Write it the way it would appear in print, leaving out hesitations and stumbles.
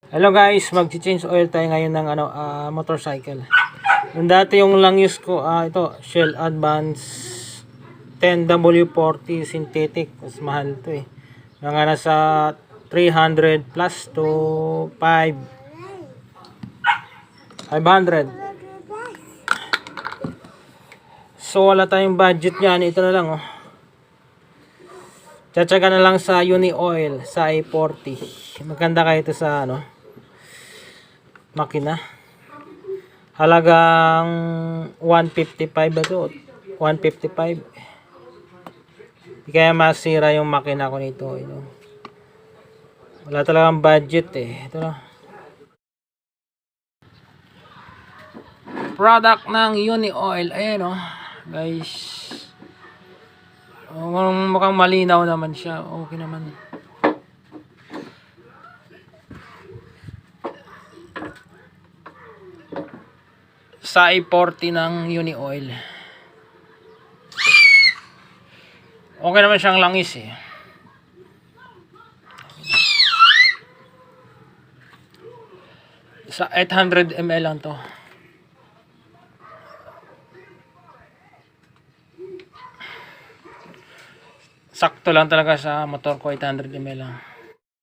Hello guys, mag-change oil tayo ngayon ng motorcycle. Yung dati yung lang use ko, ito Shell Advance 10W40 synthetic. Mas mahal to eh. Mga nasa 300 plus to 500. So wala tayong budget niyan, ito na lang oh. Tsatsaga na lang sa Uni Oil sa i40. Maganda kayo ito sa makina. Halagang 155 ba ito? 155. Di kaya masira yung makina ko nito. Wala talagang budget eh. Ito na. Product ng Uni Oil. Ayan oh. Guys. Mukhang malinaw naman siya. Okay naman. Sa i40 ng Uni Oil. Okay naman siyang langis eh. Sa 800 ml lang to. Sakto lang talaga sa motor ko, 800 ml lang.